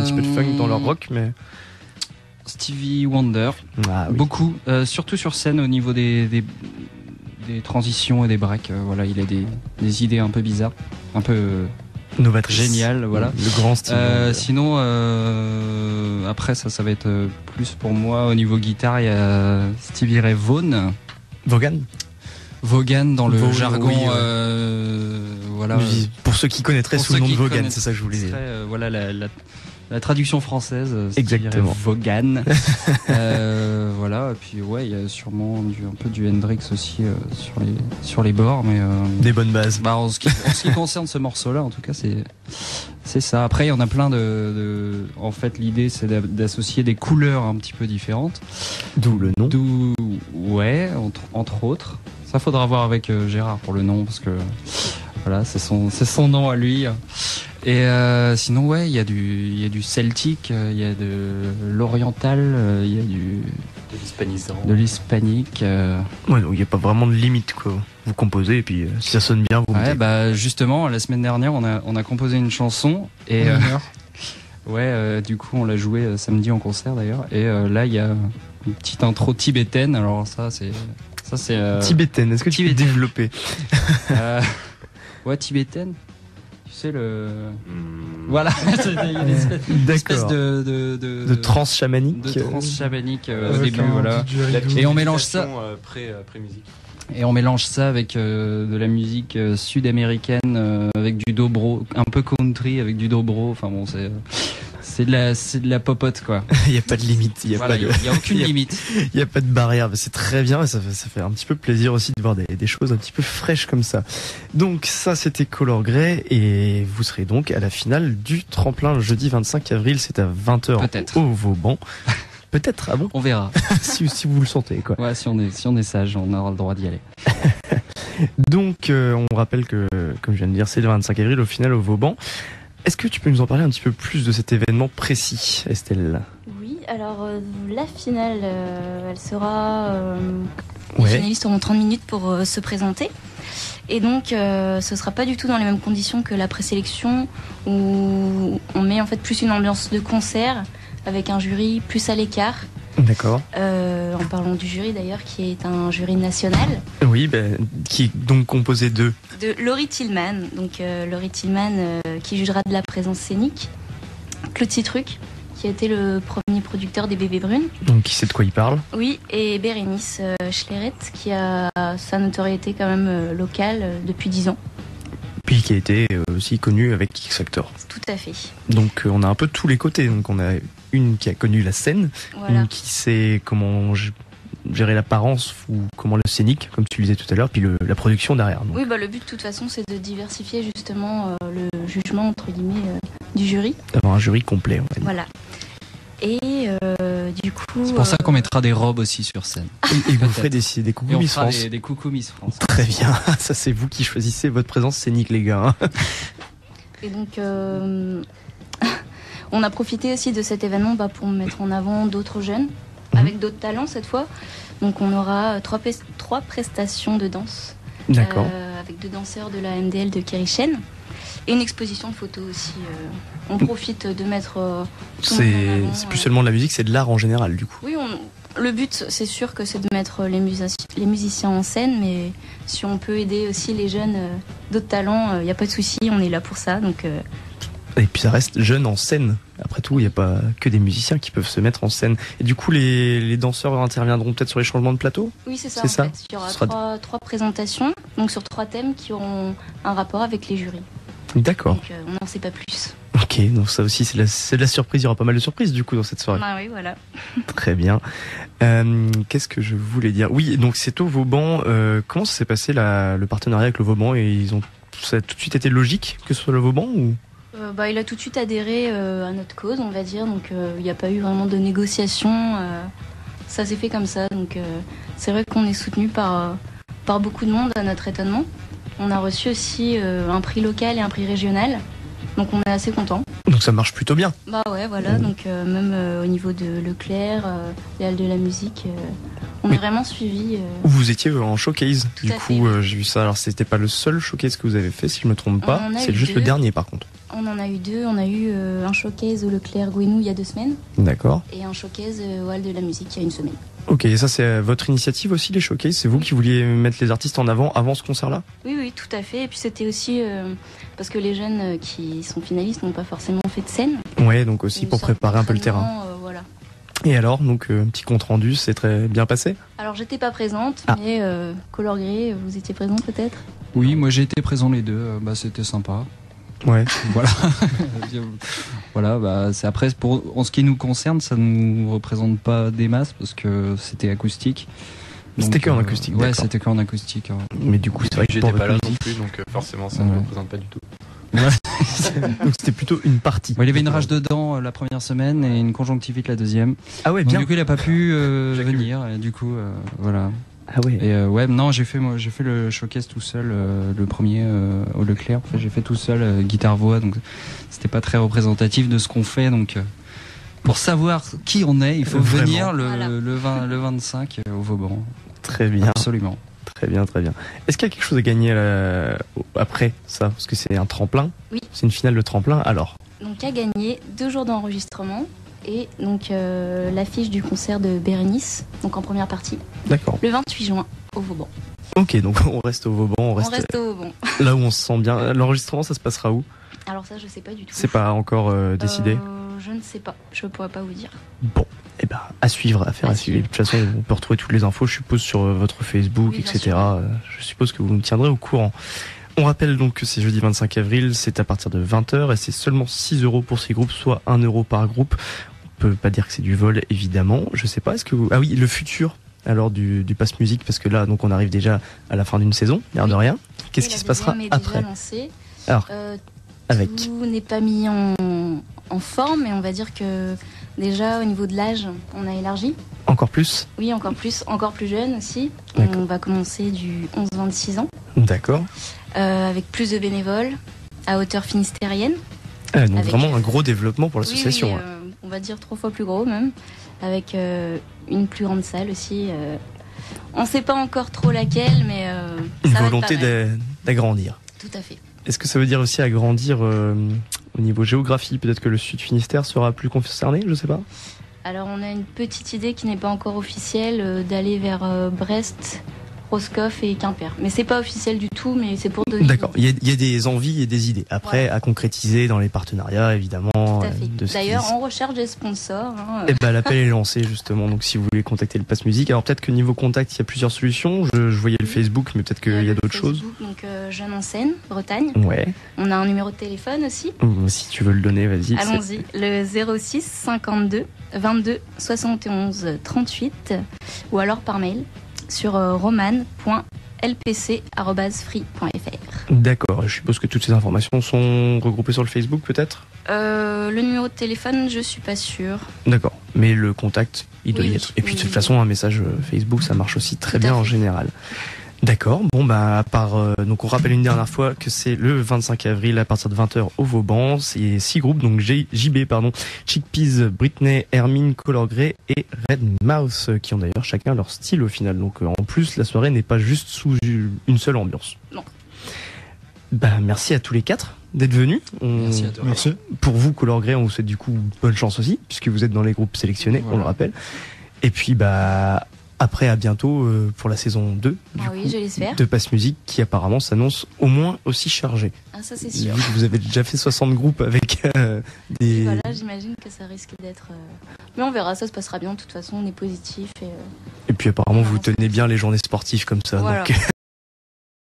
petit peu de funk dans leur rock, mais... Stevie Wonder, beaucoup, surtout sur scène au niveau des transitions et des breaks. Voilà, il a des idées un peu bizarres, un peu novatrices, géniales. Voilà, le grand style. Sinon, après ça va être plus pour moi au niveau guitare. Il y a Stevie Ray Vaughan. Vaughan dans le jargon. Oui, voilà. Pour ceux qui connaîtraient sous le nom de Vaughan, c'est ça que je voulais dire. Voilà la traduction française, exactement. Vaughan. Voilà, et puis ouais, il y a sûrement un peu du Hendrix aussi sur les bords, mais des bonnes bases. Bah en ce qui concerne ce morceau-là, en tout cas, c'est ça. Après, il y en a plein en fait, l'idée c'est d'associer des couleurs un petit peu différentes. D'où le nom. Ouais, entre autres. Ça faudra voir avec Gérard pour le nom, parce que voilà, c'est son nom à lui. Et sinon, ouais, il y a du celtique, il y a de l'oriental, il y a de l'hispanique. Ouais, donc il n'y a pas vraiment de limite, quoi. Vous composez et puis si ça sonne bien, vous mettez. Ouais, bah justement, la semaine dernière, on a composé une chanson et du coup, on l'a jouée samedi en concert d'ailleurs. Et là, il y a une petite intro tibétaine. Alors ça, c'est tibétaine. Est-ce que tu peux développer? Ouais, tibétaine. Tu sais voilà, il y a une espèce de trance chamanique. De trance chamanique au début, voilà. Et on mélange ça pré-musique. Et on mélange ça avec de la musique sud-américaine, avec du dobro, un peu country, avec du dobro. Enfin bon, c'est de la popote, quoi. Il y a pas de limite, il y a aucune limite. Il y a pas de barrière, c'est très bien et ça fait un petit peu plaisir aussi de voir des choses un petit peu fraîches comme ça. Donc ça, c'était Color Grey et vous serez donc à la finale du tremplin le jeudi 25 avril, c'est à 20h peut-être au Vauban. Peut-être, ah bon? On verra. si vous le sentez, quoi. Ouais, si on est sage, on aura le droit d'y aller. Donc on rappelle que, comme je viens de dire, c'est le 25 avril au final au Vauban. Est-ce que tu peux nous en parler un petit peu plus de cet événement précis, Estelle? Oui, alors la finale, elle sera... les finalistes auront 30 minutes pour se présenter. Et donc, ce sera pas du tout dans les mêmes conditions que la présélection, où on met en fait plus une ambiance de concert, avec un jury plus à l'écart. D'accord. En parlant du jury d'ailleurs, qui est un jury national. Oui, qui est donc composé de Laurie Tillman. Donc Laurie Tillman qui jugera de la présence scénique. Claude Citruc, qui a été le premier producteur des Bébés Brunes. Donc qui sait de quoi il parle. Oui, et Bérénice Schleret, qui a sa notoriété quand même locale depuis 10 ans. Puis qui a été aussi connue avec X Factor. Tout à fait. Donc on a un peu tous les côtés. Donc on a une qui a connu la scène, voilà. Une qui sait comment gérer l'apparence ou comment le scénique, comme tu le disais tout à l'heure, puis la production derrière. Donc. Oui, le but de toute façon, c'est de diversifier justement le jugement entre guillemets du jury. D'avoir un jury complet. On va dire. Voilà. Et du coup... C'est pour ça qu'on mettra des robes aussi sur scène. Et vous ferez des coucou Miss France. Des coucou Miss France. Très bien, ça c'est vous qui choisissez votre présence scénique, les gars. Et donc, on a profité aussi de cet événement pour mettre en avant d'autres jeunes, avec d'autres talents cette fois. Donc on aura trois prestations de danse. D'accord. Avec 2 danseurs de la MDL de Kérichen. Et une exposition de photos aussi. On profite de mettre... c'est plus seulement de la musique, c'est de l'art en général, du coup. Oui, le but, c'est sûr que c'est de mettre les musiciens en scène, mais si on peut aider aussi les jeunes d'autres talents, il n'y a pas de souci, on est là pour ça. Donc, Et puis ça reste jeune en scène. Après tout, il n'y a pas que des musiciens qui peuvent se mettre en scène. Et du coup, les danseurs interviendront peut-être sur les changements de plateau? Oui, c'est ça. En fait. Il y aura trois présentations, donc sur 3 thèmes qui auront un rapport avec les jurys. D'accord. Donc on n'en sait pas plus. Ok, donc ça aussi c'est de la surprise, il y aura pas mal de surprises du coup dans cette soirée. Ah oui, voilà. Très bien. Qu'est-ce que je voulais dire? Oui, donc c'est au Vauban. Comment ça s'est passé le partenariat avec le Vauban et ça a tout de suite été logique que ce soit le Vauban ou? Il a tout de suite adhéré à notre cause, on va dire, donc il n'y a pas eu vraiment de négociation. Ça s'est fait comme ça, donc c'est vrai qu'on est soutenu par beaucoup de monde à notre étonnement. On a reçu aussi un prix local et un prix régional, donc on est assez contents. Donc ça marche plutôt bien. Bah ouais, voilà, donc même au niveau de Leclerc, les Halles de la musique, on est vraiment suivis. Vous étiez en showcase, Tout du à coup fait. j'ai vu ça. Alors c'était pas le seul showcase que vous avez fait, si je me trompe pas, c'est juste 2. le dernier par contre. On en a eu 2. On a eu un showcase au Leclerc-Gouinou il y a 2 semaines. D'accord. Et un showcase au Hall de la musique il y a 1 semaine. Ok, et ça c'est votre initiative aussi, les showcases? C'est vous qui vouliez mettre les artistes en avant ce concert-là? Oui, tout à fait. Et puis c'était aussi parce que les jeunes qui sont finalistes n'ont pas forcément fait de scène. Ouais, donc aussi pour préparer un peu le terrain. Voilà. Et alors, donc un petit compte rendu, c'est très bien passé? Alors j'étais pas présente, mais Color Grey, vous étiez présente peut-être? Oui, moi j'ai été présent les deux, c'était sympa. Ouais. Voilà. Voilà, c'est après en ce qui nous concerne, ça nous représente pas des masses parce que c'était acoustique. C'était qu'en acoustique. Ouais, c'était qu'en acoustique. Mais du coup, c'est vrai que j'étais pas là non plus, donc forcément ça ne me représente pas du tout. Donc c'était plutôt une partie. Il y avait une rage de dents la première semaine et une conjonctivite la deuxième. Ah ouais, donc, bien. du coup, il a pas pu venir. Et du coup, voilà. Ah ouais. Et non, j'ai fait le showcase tout seul, le premier au Leclerc. En fait, j'ai fait tout seul, guitare voix, donc c'était pas très représentatif de ce qu'on fait. Donc, pour savoir qui on est, il faut venir le 25 au Vauban. Très bien. Absolument. Très bien, très bien. Est-ce qu'il y a quelque chose à gagner après ça? Parce que c'est un tremplin. Oui. C'est une finale de tremplin. Alors. Donc à gagner 2 jours d'enregistrement. Et donc l'affiche du concert de Bérénice, donc en première partie. D'accord. Le 28 juin au Vauban. Ok, donc on reste au Vauban, on reste au Vauban. Là où on se sent bien. L'enregistrement, ça se passera où? Alors ça, je sais pas du tout. C'est pas encore décidé? Je ne sais pas, je pourrais pas vous dire. Bon, et ben à suivre, à faire à suivre. De toute façon, on peut retrouver toutes les infos, je suppose, sur votre Facebook, oui, etc. Je suppose que vous nous tiendrez au courant. On rappelle donc que c'est jeudi 25 avril, c'est à partir de 20h et c'est seulement 6 € pour ces groupes, soit 1 € par groupe. On peut pas dire que c'est du vol, évidemment. Je sais pas, est-ce que vous... Ah oui, le futur alors du Pass Musique, parce que là, donc on arrive déjà à la fin d'une saison, l'air de rien. Qu'est-ce qui se passera après? Alors, avec... Tout n'est pas mis en forme, mais on va dire que déjà au niveau de l'âge, on a élargi. Encore plus? Oui, encore plus jeune aussi. On va commencer du 11-26 ans. D'accord. Avec plus de bénévoles, à hauteur finistérienne. Donc vraiment un gros développement pour l'association. Oui, on va dire 3 fois plus gros même, avec une plus grande salle aussi. On ne sait pas encore trop laquelle, mais une ça volonté d'agrandir. Tout à fait. Est-ce que ça veut dire aussi agrandir au niveau géographie? Peut-être que le Sud Finistère sera plus concerné, je sais pas. Alors on a une petite idée qui n'est pas encore officielle, d'aller vers Brest, Roscoff et Quimper. Mais c'est pas officiel du tout, mais c'est pour donner... D'accord, il y a des envies et des idées. Après, voilà, à concrétiser dans les partenariats, évidemment. Tout à fait. D'ailleurs, on recherche des sponsors. Et l'appel est lancé, justement. Donc, si vous voulez contacter le Pass Musique. Alors, peut-être que niveau contact, il y a plusieurs solutions. Je voyais le Facebook, mais peut-être qu'il y a d'autres choses. Donc, Jeune en scène, Bretagne. Ouais. On a un numéro de téléphone aussi. Si tu veux le donner, vas-y. Allons-y. Le 06 52 22 71 38. Ou alors par mail sur roman.lpc@free.fr. D'accord, je suppose que toutes ces informations sont regroupées sur le Facebook peut-être? Le numéro de téléphone, je suis pas sûre. D'accord, mais le contact, il doit y être. Et puis de toute façon, un message Facebook, ça marche aussi très bien en général. D'accord, bon à part donc on rappelle une dernière fois que c'est le 25 avril à partir de 20h au Vauban, c'est 6 groupes, donc JB, Chickpeas, Britney, Hermine, Color Grey et Red Mouse, qui ont d'ailleurs chacun leur style au final. Donc en plus la soirée n'est pas juste sous une seule ambiance. Non. Merci à tous les 4 d'être venus. Merci à toi. Merci. Pour vous, Color Grey, on vous souhaite du coup bonne chance aussi, puisque vous êtes dans les groupes sélectionnés, voilà. On le rappelle. Et puis après, à bientôt pour la saison 2 je l'espère. De Pass Musique, qui apparemment s'annonce au moins aussi chargée. Ah, ça c'est sûr. Vu que vous avez déjà fait 60 groupes avec des... Voilà, j'imagine que ça risque d'être... Mais on verra, ça se passera bien. De toute façon, on est positif. Et puis apparemment, vous tenez bien les journées sportives comme ça. Voilà. Donc